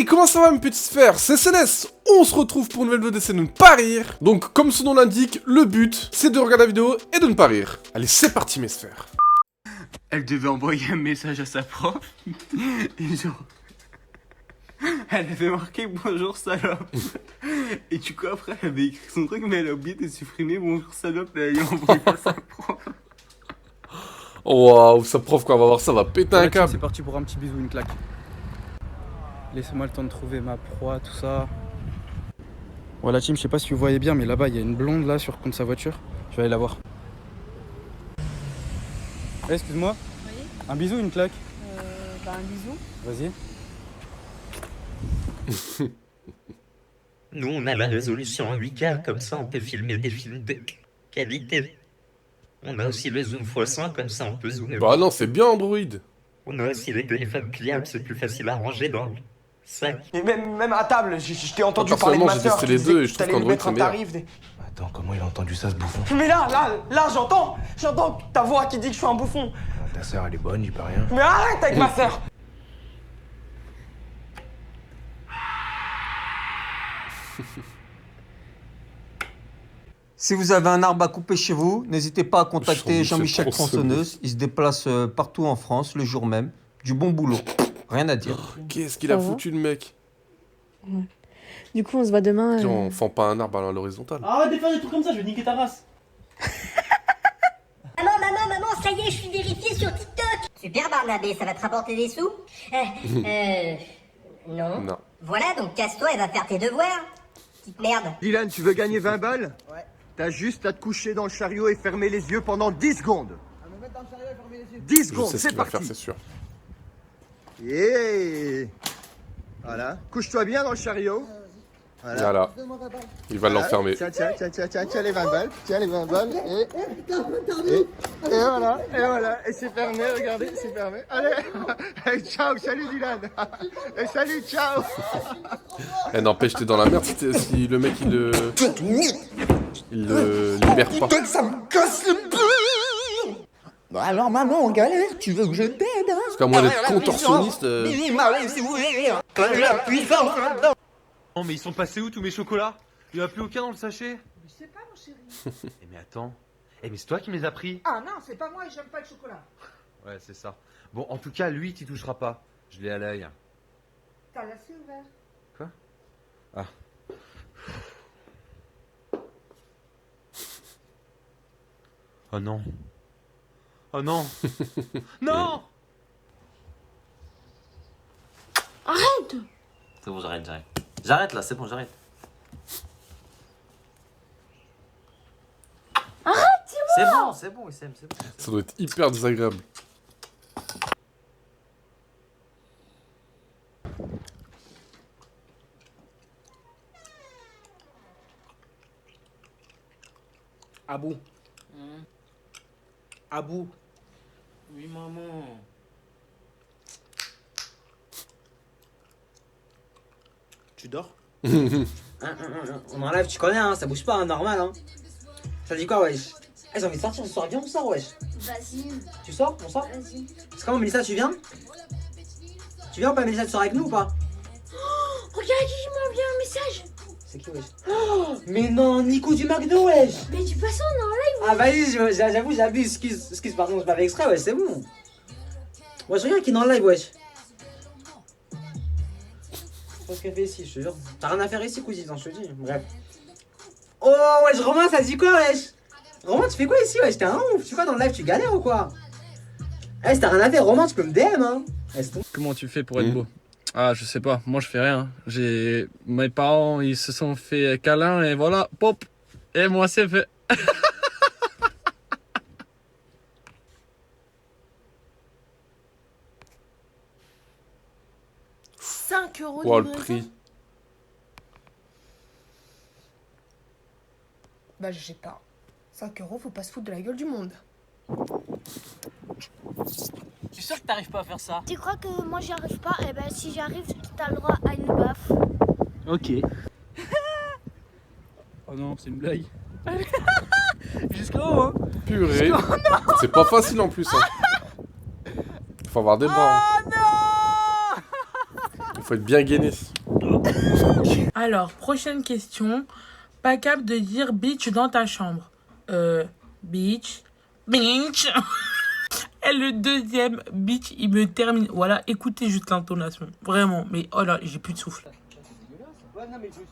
Hey, comment ça va mes petites sphères? C'est Céleste. On se retrouve pour une nouvelle vidéo d'essayer de ne pas rire. Donc comme son nom l'indique, le but c'est de regarder la vidéo et de ne pas rire. Allez, c'est parti mes sphères. Elle devait envoyer un message à sa prof. Et genre... Elle avait marqué bonjour salope. Et du coup après elle avait écrit son truc mais elle a oublié de supprimer bonjour salope et elle a envoyé à sa prof. Waouh, sa prof quand elle va voir ça va péter un C'est câble. parti pour un petit bisou, une claque. Laissez-moi le temps de trouver ma proie, tout ça. Voilà team, je sais pas si vous voyez bien, mais là-bas il y a une blonde là sur contre sa voiture. Je vais aller la voir. Excuse-moi. Oui. Un bisou, une claque. Un bisou. Vas-y. Nous, on a la résolution en 8K, comme ça on peut filmer des films de qualité. On a aussi le zoom x100, comme ça on peut zoomer. Bah non, c'est bien Android. On a aussi les téléphones pliables, c'est plus facile à ranger dans le sac. Et même à table, je t'ai entendu Moi, parler de ma personnellement, soeur. j'ai testé les deux et je trouve qu'Android, c'est meilleur. Attends, comment il a entendu ça, ce bouffon? Mais là, j'entends ta voix qui dit que je suis un bouffon. Ta sœur, elle est bonne, j'y peux rien. Mais arrête avec ma soeur. Si vous avez un arbre à couper chez vous, n'hésitez pas à contacter Jean-Michel Jean-Michel Tronçonneuse. Il se déplace partout en France le jour même. Du bon boulot. Rien à dire. Qu'est-ce qu'il a Ça va foutu le mec? Ouais. Du coup, on se voit demain. Tiens, on fend pas un arbre à l'horizontale. Arrête de faire des trucs comme ça, je vais niquer ta race. Maman, ça y est, je suis vérifié sur TikTok. Super Barnabé, ça va te rapporter des sous Non. Non. Voilà, donc casse-toi et va faire tes devoirs. Petite merde. Dylan, tu veux gagner 20 balles? Ouais. T'as juste à te coucher dans le chariot et fermer les yeux pendant 10 secondes. À me mettre dans le chariot et fermer les yeux. 10 Je secondes, sais ce c'est qu'il va parti. faire, c'est sûr. Yeah. Voilà. Couche-toi bien dans le chariot. Voilà. Il va l'enfermer. Tiens les 20 balles. Tiens les 20 balles. Et voilà. Et c'est fermé, regardez, c'est fermé. Allez. Hey, ciao, salut Dylan. Et salut, ciao. Eh n'empêche, t'es dans la merde si le mec il le libère pas. Ça me casse le bout. Bon alors maman, on galère, tu veux que je t'aide hein? Parce qu'à moins d'être contorsionniste... Non mais ils sont passés où tous mes chocolats? Il n'y en a plus aucun dans le sachet? Je sais pas mon chéri. Mais attends, mais c'est toi qui me les as pris? Ah non, c'est pas moi et j'aime pas le chocolat. Ouais c'est ça. Bon en tout cas lui t'y touchera pas. Je l'ai à l'œil. T'as laissé ouvert. Quoi? Ah. Oh non. Oh non. Non. Arrête! C'est bon, j'arrête. J'arrête là, c'est bon, j'arrête. Arrête, C'est bon, c'est bon. Ça doit être hyper désagréable. Abou. Abou. Oui maman. Tu dors? On enlève, tu connais hein, ça bouge pas, hein, normal hein. Ça dit quoi wesh? Eh j'ai envie de sortir ce soir, viens on sort wesh. Vas-y, Tu sors? On sort? vas-y. C'est comment Mélissa, tu viens? Tu viens ou pas Mélissa, tu sors avec nous ou pas? Regarde, il m'a envoyé un message. C'est qui wesh? Oh, mais non, Nico du McDo wesh. Mais tu passes en live. Ah vas-y, j'avoue, j'abuse, excuse, pardon, je m'avais extrait wesh, c'est bon. Ouais, je regarde qui est dans le live wesh. Je pense qu'elle fait ici, je te jure. T'as rien à faire ici cousine, je te dis, bref. Oh wesh, Romain, ça dit quoi wesh? Romain, tu fais quoi ici wesh? T'es un ouf, tu fais quoi dans le live, tu galères ou quoi? Eh, si t'as rien à faire, Romain, tu peux me DM hein. Comment tu fais pour être beau? Ah, je sais pas, moi je fais rien. Mes parents, ils se sont fait câlin et voilà, pop. Et moi c'est fait. 5 € Wow, de le livraison. prix. Bah je sais pas. 5 €, faut pas se foutre de la gueule du monde. Je suis sûr que t'arrives pas à faire ça. Tu crois que moi j'y arrive pas? Eh ben si j'y arrive, t'as le droit à une baffe. Ok. Oh non, c'est une blague. Jusqu'au haut hein. Purée. C'est pas facile en plus. Hein. Faut avoir des bras. Hein. Faut être bien gainé. Alors, prochaine question. Pas capable de dire bitch dans ta chambre. Bitch. Bitch. Et le deuxième, bitch, il me termine. Voilà, écoutez juste l'intonation. Vraiment, mais oh là, j'ai plus de souffle. Ouais, non, mais je suis.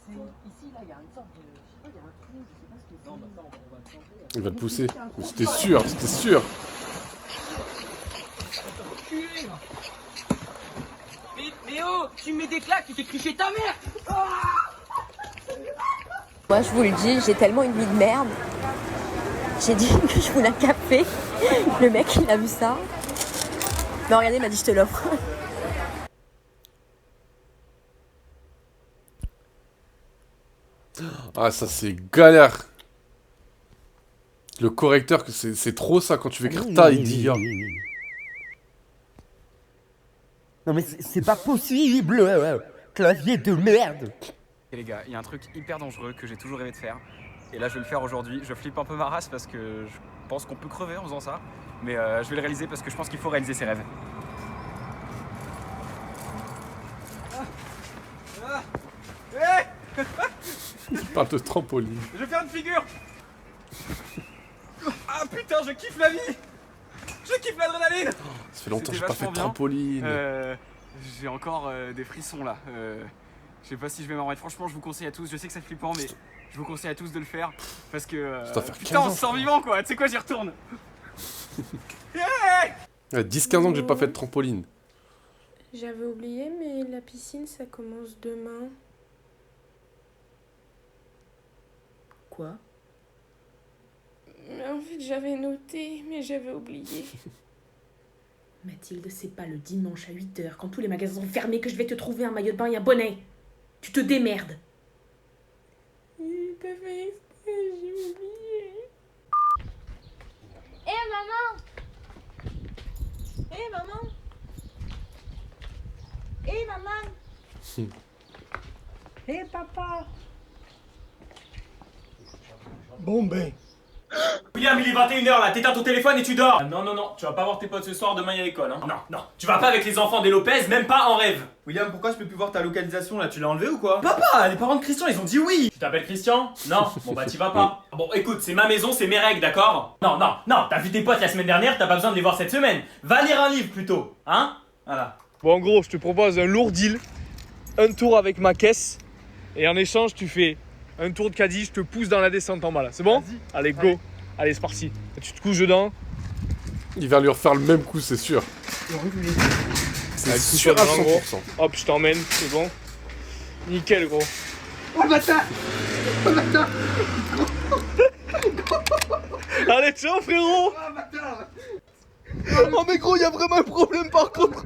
C'est ici, là, il y a une sorte de. Je sais pas, il y a un trou, je sais pas ce que c'est. Non, bah, ça, on va le changer. Il va te pousser. C'était sûr, c'était sûr. Mais oh, tu mets des claques, tu t'écris chez ta mère. Moi, je vous le dis, j'ai tellement une vie de merde. J'ai dit que je voulais un café. Le mec, il a vu ça. Mais regardez, il m'a dit je te l'offre. Ah, ça c'est galère. Le correcteur, c'est trop ça quand tu veux écrire ta, il dit. Non mais c'est pas possible. Clavier de merde. Et les gars, il y a un truc hyper dangereux que j'ai toujours rêvé de faire. Et là, je vais le faire aujourd'hui. Je flippe un peu ma race parce que je pense qu'on peut crever en faisant ça. Mais je vais le réaliser parce que je pense qu'il faut réaliser ses rêves. Il parle de trampoline. Je vais faire une figure. Ah putain, je kiffe la vie. Je kiffe l'adrénaline. Ça fait longtemps que j'ai pas fait de trampoline. J'ai encore des frissons là. Je sais pas si je vais m'en remettre. Franchement, je vous conseille à tous. Je sais que c'est flippant, mais je vous conseille à tous de le faire parce que. Putain, on se sent vivant quoi. Tu sais quoi, j'y retourne. 10-15 ans que j'ai pas fait de trampoline. J'avais oublié, mais la piscine, ça commence demain. Quoi? Mais en fait, j'avais noté, mais j'avais oublié. Mathilde, c'est pas le dimanche à 8h, quand tous les magasins sont fermés, que je vais te trouver un maillot de bain et un bonnet. Tu te démerdes. J'ai pas fait exprès, j'ai oublié. Hé maman! Hé maman! Hé maman! Hé papa! Bon ben. William, il est 21h là, t'éteins ton téléphone et tu dors. Non, non, non, tu vas pas voir tes potes ce soir, demain il y a l'école. Hein. Non, non, tu vas pas avec les enfants des Lopez, même pas en rêve. William, pourquoi je peux plus voir ta localisation là? Tu l'as enlevé ou quoi? Papa, les parents de Christian, ils ont dit oui. Tu t'appelles Christian? Non, bon bah t'y vas pas. Bon écoute, c'est ma maison, c'est mes règles, d'accord? Non, non, non, t'as vu tes potes la semaine dernière, t'as pas besoin de les voir cette semaine. Va lire un livre plutôt, hein? Voilà. Bon, en gros, je te propose un lourd deal. Un tour avec ma caisse. Et en échange, tu fais un tour de caddie, je te pousse dans la descente en bas là. C'est bon? Allez, go. Allez, c'est parti. Tu te couches dedans. Il va lui refaire le même coup, c'est sûr. C'est sûr à 100%. Hop, je t'emmène, c'est bon. Nickel, gros. Oh bâtard! Oh bâtard! Allez, ciao, frérot! Oh bâtard! Oh, mais gros, il y a vraiment un problème par contre.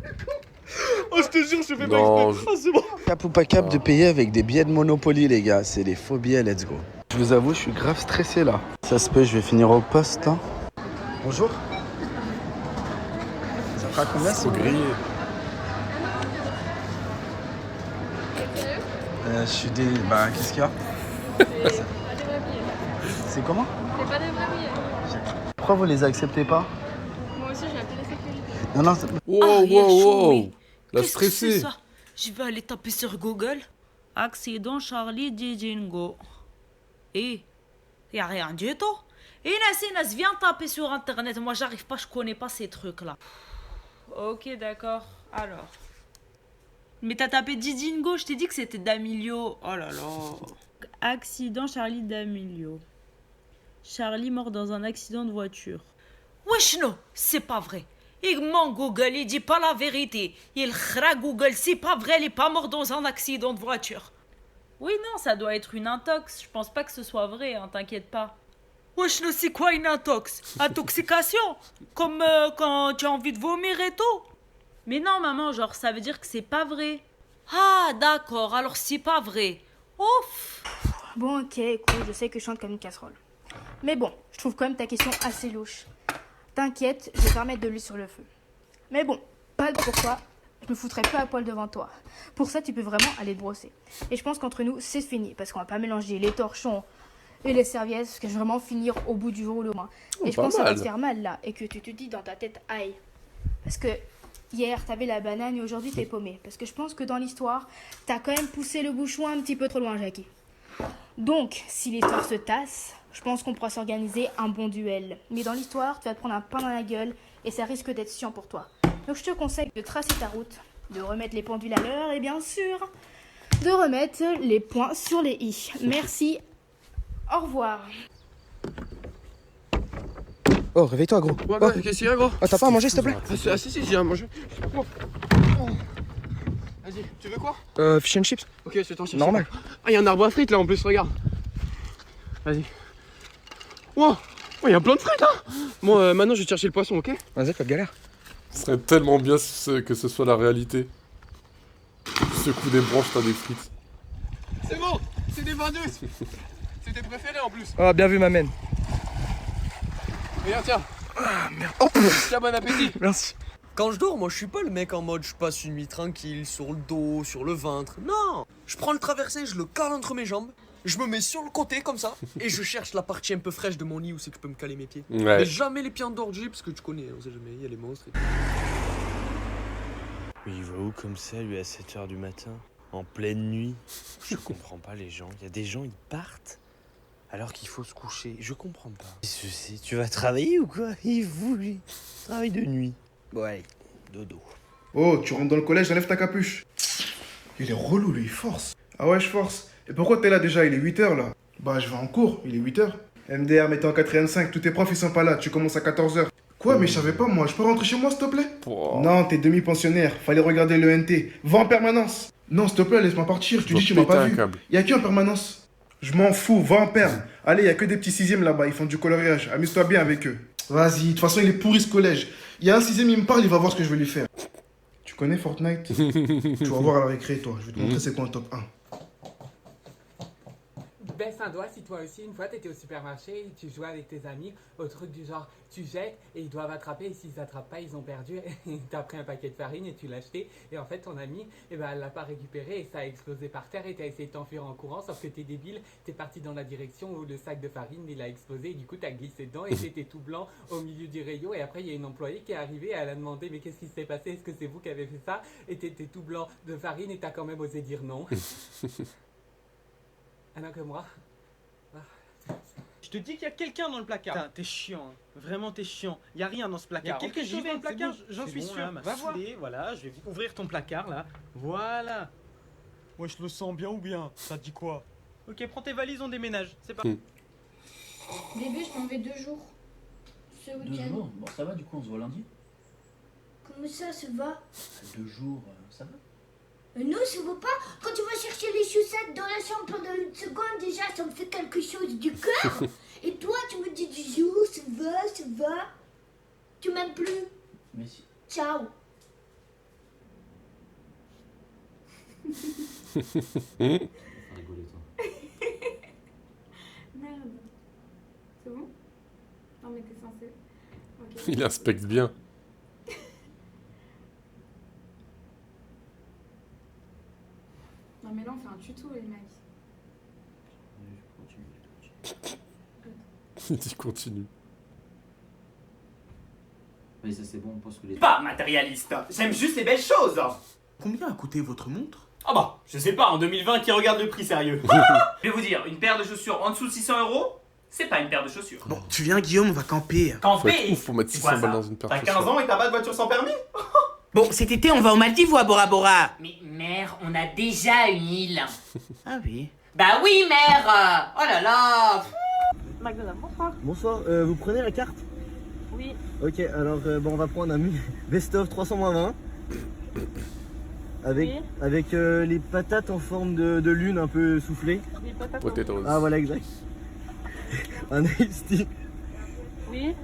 Oh, je te jure, je fais pas exprès. Ah, c'est bon. Cap ou pas cap de payer avec des billets de Monopoly, les gars. C'est des faux billets, let's go. Je vous avoue, je suis grave stressé là. Ça se peut, je vais finir au poste. Hein. Bonjour. Ça fera combien c'est grillé? Je suis des. Bah, qu'est-ce qu'il y a? C'est comment? C'est pas des vrais billets. Pourquoi vous les acceptez pas? Moi aussi, j'ai appelé la sécurité. Non, non. Wow, wow, wow. La stressée. Je vais aller taper sur Google. Accident Charlie Didingo. Et y a rien du tout. Et Nas vient taper sur internet. Moi j'arrive pas, je connais pas ces trucs là. Ok d'accord. Alors. Mais t'as tapé Didingo, je t'ai dit que c'était D'Amelio. Oh là là. Accident Charlie D'Amelio. Charlie mort dans un accident de voiture. Wesh non, c'est pas vrai. Et mon Google, il dit pas la vérité. Il khra Google, c'est pas vrai, il est pas mort dans un accident de voiture. Oui, non, ça doit être une intox. Je pense pas que ce soit vrai, hein, t'inquiète pas. Wesh, non, c'est quoi une intox? Intoxication? Comme quand tu as envie de vomir et tout. Mais non, maman, genre, ça veut dire que c'est pas vrai. Ah, d'accord, alors c'est pas vrai. Ouf. Bon, ok, écoute, je sais que je chante comme une casserole. Mais bon, je trouve quand même ta question assez louche. T'inquiète, je vais pas mettre de l'huile sur le feu. Mais bon, pas de pourquoi, je me foutrais plus à poil devant toi. Pour ça, tu peux vraiment aller te brosser. Et je pense qu'entre nous, c'est fini, parce qu'on va pas mélanger les torchons et les serviettes, parce que je vais vraiment finir au bout du jour ou le moins. Et je pense que ça va te faire mal là, et que tu te dis dans ta tête, aïe. Parce que Hier, t'avais la banane et aujourd'hui, t'es paumé. Parce que je pense que dans l'histoire, t'as quand même poussé le bouchon un petit peu trop loin, Jackie. Donc, si l'histoire se tasse, je pense qu'on pourra s'organiser un bon duel. Mais dans l'histoire, tu vas te prendre un pain dans la gueule et ça risque d'être chiant pour toi. Donc, je te conseille de tracer ta route, de remettre les pendules à l'heure et bien sûr, de remettre les points sur les i. Merci. Au revoir. Oh, réveille-toi, gros. Ouais, bah, qu'est-ce qu'il y a, gros? Oh, t'as pas à manger, s'il te plaît? Ah, si, j'ai à manger. Oh. Vas-y, tu veux quoi? Fish and chips. Ok, je vais t'en chercher. Normal. Ah, il y a un arbre à frites là en plus, regarde. Vas-y. Wow, il y a plein de frites là. Bon, maintenant je vais te chercher le poisson, ok? Vas-y, pas de galère. Ce serait tellement bien que ce soit la réalité. Ce coup des branches, t'as des frites. C'est bon, c'est des vendeuses. C'est tes préférés en plus. Oh, bien vu, ma mène. Regarde, tiens. Ah, merde. Oh, tiens, bon appétit. Merci. Quand je dors, moi je suis pas le mec en mode je passe une nuit tranquille sur le dos, sur le ventre. Non, je prends le traversier, je le cale entre mes jambes, je me mets sur le côté comme ça et je cherche la partie un peu fraîche de mon lit où c'est que je peux me caler mes pieds. Ouais. Mais jamais les pieds en dehors du lit parce que tu connais, on sait jamais, il y a les monstres. Mais il va où comme ça, lui, à 7h du matin? En pleine nuit? Je comprends pas les gens. Il y a des gens, ils partent alors qu'il faut se coucher. Je comprends pas. Tu vas travailler ou quoi? Il voulait travaille de nuit. Bon, allez, dodo. Oh, tu rentres dans le collège, enlève ta capuche. Il est relou, lui, il force. Ah ouais, je force. Et pourquoi t'es là déjà? Il est 8h là. Bah, je vais en cours, il est 8h. MDR, mais t'es en 4ème 5, tous tes profs ils sont pas là, tu commences à 14h. Quoi, mais je savais pas moi, je peux rentrer chez moi s'il te plaît? Non, t'es demi-pensionnaire, fallait regarder le NT. Va en permanence. Non, s'il te plaît, laisse-moi partir, tu dis tu m'as pas vu. Y'a qui en permanence? Je m'en fous, va en perm. Allez, y'a que des petits 6e là-bas, ils font du coloriage, amuse-toi bien avec eux. Vas-y, de toute façon il est pourri ce collège. Il y a un 6e, il me parle, il va voir ce que je vais lui faire. Tu connais Fortnite? Tu vas voir à la récré toi, je vais te montrer c'est quoi le top 1. Baisse un doigt si toi aussi, une fois t'étais au supermarché et tu jouais avec tes amis au truc du genre tu jettes et ils doivent attraper et s'ils attrapent pas ils ont perdu et t'as pris un paquet de farine et tu l'as acheté et en fait ton ami elle l'a pas récupéré et ça a explosé par terre et t'as essayé de t'enfuir en courant sauf que t'es débile, t'es parti dans la direction où le sac de farine il a explosé et du coup t'as glissé dedans et t'étais tout blanc au milieu du rayon et après il y a une employée qui est arrivée et elle a demandé mais qu'est-ce qui s'est passé, est-ce que c'est vous qui avez fait ça et t'étais tout blanc de farine et t'as quand même osé dire non. Ah non que moi. Je te dis qu'il y a quelqu'un dans le placard. Putain, t'es chiant, hein. Vraiment t'es chiant. Y a rien dans ce placard. Y a quelque chose dans le placard, j'en suis sûr. Là, va voir. Voilà, je vais ouvrir ton placard là. Voilà. Ouais, je le sens bien ou bien? Ça te dit quoi? Ok, prends tes valises, on déménage. C'est pas. Bébé, je m'en vais 2 jours. Ce week-end. 2 jours? Bon, ça va, du coup, on se voit lundi. Comment ça va? 2 jours, ça va? Non, ça va pas. Quand tu vas chercher les chaussettes dans la chambre pendant une seconde, déjà, ça me fait quelque chose du cœur. Et toi, tu me dis du jour, ça va. Tu m'aimes plus. Mais si. Ciao. Rigoler, toi. Merde. C'est bon? Non, mais t'es censé. Ok. Il inspecte bien. Non, mais là, on fait un tuto, les mecs. Il dit continue. Mais ça c'est bon, on pense que les... Pas matérialiste, j'aime juste les belles choses. Combien a coûté votre montre? Ah bah, je sais pas, en 2020, qui regarde le prix sérieux? Je vais vous dire, une paire de chaussures en dessous de 600 €, c'est pas une paire de chaussures. Bon, tu viens Guillaume, on va camper. Camper? Faut mettre 600 balles dans une paire de T'as chaussures. 15 ans et t'as pas de voiture sans permis? Bon, cet été, on va aux Maldives ou à Bora Bora? Mais mère, on a déjà une île. Ah oui. Bah oui, mère. Oh là là. McDonald's, bonsoir. Bonsoir, vous prenez la carte? Oui. Ok, alors bon, on va prendre un menu Best of 300-20 avec, Oui. avec les patates en forme de lune un peu soufflées. Des patates. Potatoes. Ah voilà, exact. Un iced tea. Oui.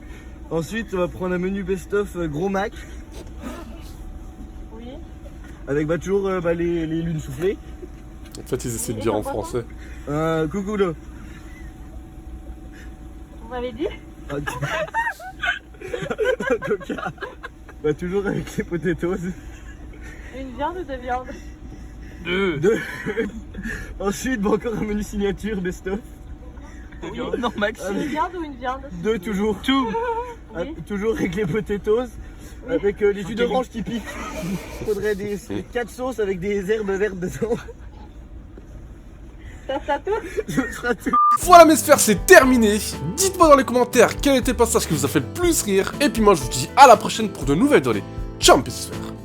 Ensuite, on va prendre un menu Best of Gros Mac Oui. avec toujours les lunes soufflées. En fait, ils essaient de dire en français. Coucou. Vous m'avez dit? Coca. Bah toujours avec les potatoes. Une viande ou 2 viandes? Deux. Ensuite, bah, encore un menu signature Best of. Oui. Non, Max. Une viande ou une viande? 2 toujours. Oui. Toujours avec les potatoes. Avec les jus d'orange qui piquent. Faudrait des 4 sauces avec des herbes vertes dedans. Ça sera tout. Voilà mes sphères, c'est terminé. Dites-moi dans les commentaires quel était le passage qui vous a fait le plus rire. Et puis moi je vous dis à la prochaine pour de nouvelles données. Ciao mes sphères.